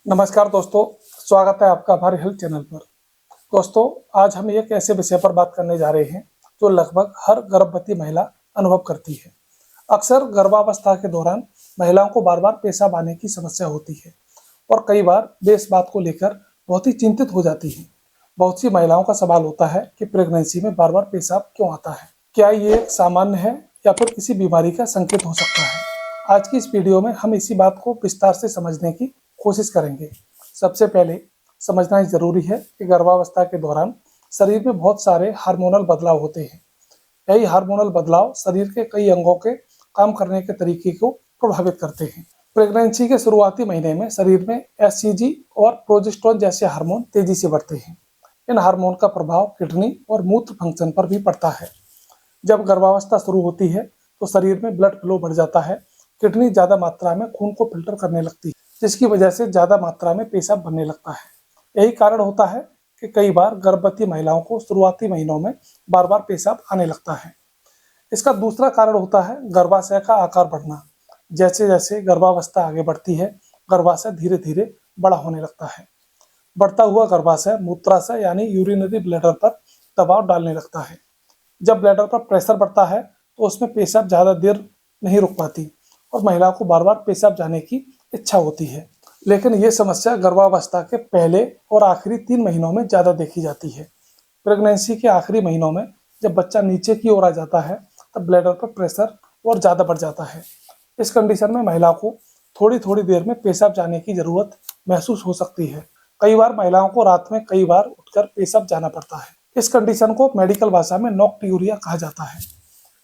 नमस्कार दोस्तों, स्वागत है आपका हमारे हेल्थ चैनल पर। दोस्तों, आज हम एक ऐसे विषय पर बात करने जा रहे हैं जो लगभग हर गर्भवती महिला अनुभव करती है। अक्सर गर्भावस्था के दौरान महिलाओं को बार बार पेशाब आने की समस्या होती है और कई बार वे इस बात को लेकर बहुत ही चिंतित हो जाती हैं। बहुत सी महिलाओं का सवाल होता है कि प्रेगनेंसी में बार बार पेशाब क्यों आता है, क्या ये एक सामान्य है या फिर किसी बीमारी का संकेत हो सकता है। आज की इस वीडियो में हम इसी बात को विस्तार से समझने की कोशिश करेंगे। सबसे पहले समझना जरूरी है कि गर्भावस्था के दौरान शरीर में बहुत सारे हार्मोनल बदलाव होते हैं। यही हार्मोनल बदलाव शरीर के कई अंगों के काम करने के तरीके को प्रभावित करते हैं। प्रेगनेंसी के शुरुआती महीने में शरीर में एचसीजी और प्रोजेस्टेरोन जैसे हार्मोन तेजी से बढ़ते हैं। इन हार्मोन का प्रभाव किडनी और मूत्र फंक्शन पर भी पड़ता है। जब गर्भावस्था शुरू होती है तो शरीर में ब्लड फ्लो बढ़ जाता है। किडनी ज्यादा मात्रा में खून को फिल्टर करने लगती है, जिसकी वजह से ज्यादा मात्रा में पेशाब बनने लगता है। यही कारण होता है कि कई बार गर्भवती महिलाओं को शुरुआती महीनों में बार बार पेशाब आने लगता है। इसका दूसरा कारण होता है गर्भाशय का आकार बढ़ना। जैसे जैसे गर्भावस्था आगे बढ़ती है, गर्भाशय धीरे धीरे बड़ा होने लगता है। बढ़ता हुआ गर्भाशय मूत्राशय यानी यूरिनरी ब्लैडर पर दबाव डालने लगता है। जब ब्लैडर पर प्रेशर बढ़ता है तो उसमें पेशाब ज्यादा देर नहीं रुक पाती और महिला को बार बार पेशाब जाने की इच्छा होती है। लेकिन ये समस्या गर्भावस्था के पहले और आखिरी 3 महीनों में ज्यादा देखी जाती है। प्रेगनेंसी के आखिरी महीनों में जब बच्चा नीचे की ओर आ जाता है तब ब्लैडर पर प्रेशर और ज्यादा बढ़ जाता है। इस कंडीशन में महिला को थोड़ी थोड़ी देर में पेशाब जाने की जरूरत महसूस हो सकती है। कई बार महिलाओं को रात में कई बार उठकर पेशाब जाना पड़ता है। इस कंडीशन को मेडिकल भाषा में नॉक्ट्यूरिया कहा जाता है।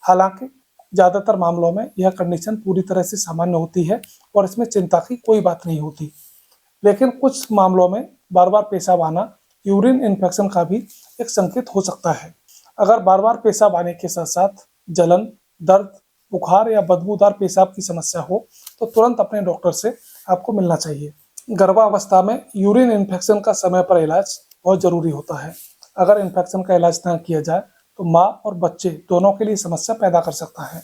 हालांकि ज्यादातर मामलों में यह कंडीशन पूरी तरह से सामान्य होती है और इसमें चिंता की कोई बात नहीं होती। लेकिन कुछ मामलों में बार बार पेशाब आना यूरिन इन्फेक्शन का भी एक संकेत हो सकता है। अगर बार बार पेशाब आने के साथ साथ जलन, दर्द, बुखार या बदबूदार पेशाब की समस्या हो तो तुरंत अपने डॉक्टर से आपको मिलना चाहिए। गर्भावस्था में यूरिन इन्फेक्शन का समय पर इलाज बहुत जरूरी होता है। अगर इन्फेक्शन का इलाज न किया जाए तो माँ और बच्चे दोनों के लिए समस्या पैदा कर सकता है।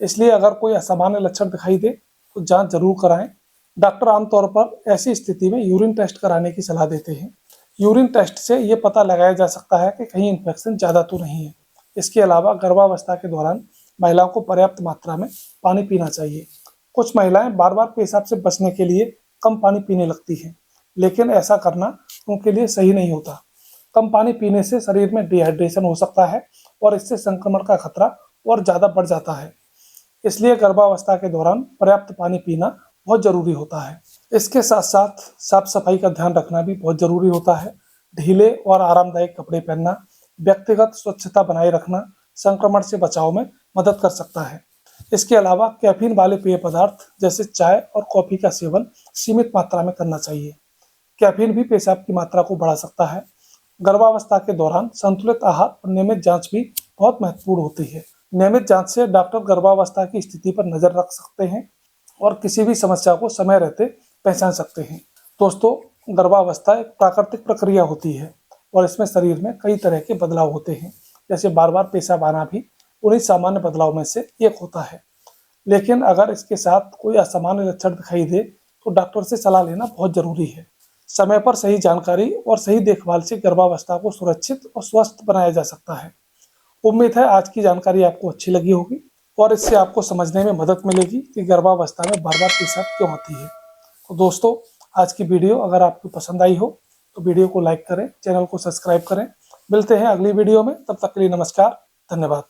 इसलिए अगर कोई असामान्य लक्षण दिखाई दे तो जांच जरूर कराएं। डॉक्टर आमतौर पर ऐसी स्थिति में यूरिन टेस्ट कराने की सलाह देते हैं। यूरिन टेस्ट से ये पता लगाया जा सकता है कि कहीं इन्फेक्शन ज़्यादा तो नहीं है। इसके अलावा गर्भावस्था के दौरान महिलाओं को पर्याप्त मात्रा में पानी पीना चाहिए। कुछ महिलाएं बार बार पेशाब से बचने के लिए कम पानी पीने लगती हैं, लेकिन ऐसा करना उनके लिए सही नहीं होता। कम पानी पीने से शरीर में डिहाइड्रेशन हो सकता है और इससे संक्रमण का खतरा और ज़्यादा बढ़ जाता है। इसलिए गर्भावस्था के दौरान पर्याप्त पानी पीना बहुत जरूरी होता है। इसके साथ साथ साफ सफाई का ध्यान रखना भी बहुत जरूरी होता है। ढीले और आरामदायक कपड़े पहनना, व्यक्तिगत स्वच्छता बनाए रखना संक्रमण से बचाव में मदद कर सकता है। इसके अलावा कैफीन वाले पेय पदार्थ जैसे चाय और कॉफी का सेवन सीमित मात्रा में करना चाहिए। कैफीन भी पेशाब की मात्रा को बढ़ा सकता है। गर्भावस्था के दौरान संतुलित आहार और नियमित जांच भी बहुत महत्वपूर्ण होती है। नियमित जांच से डॉक्टर गर्भावस्था की स्थिति पर नजर रख सकते हैं और किसी भी समस्या को समय रहते पहचान सकते हैं। दोस्तों, गर्भावस्था एक प्राकृतिक प्रक्रिया होती है और इसमें शरीर में कई तरह के बदलाव होते हैं। जैसे बार बार पेशाब आना भी उन्हीं सामान्य बदलाव में से एक होता है। लेकिन अगर इसके साथ कोई असामान्य लक्षण दिखाई दे तो डॉक्टर से सलाह लेना बहुत जरूरी है। समय पर सही जानकारी और सही देखभाल से गर्भावस्था को सुरक्षित और स्वस्थ बनाया जा सकता है। उम्मीद है आज की जानकारी आपको अच्छी लगी होगी और इससे आपको समझने में मदद मिलेगी कि गर्भावस्था में बार बार पेशाब क्यों आती है। तो दोस्तों, आज की वीडियो अगर आपको पसंद आई हो तो वीडियो को लाइक करें, चैनल को सब्सक्राइब करें। मिलते हैं अगली वीडियो में, तब तक के लिए नमस्कार, धन्यवाद।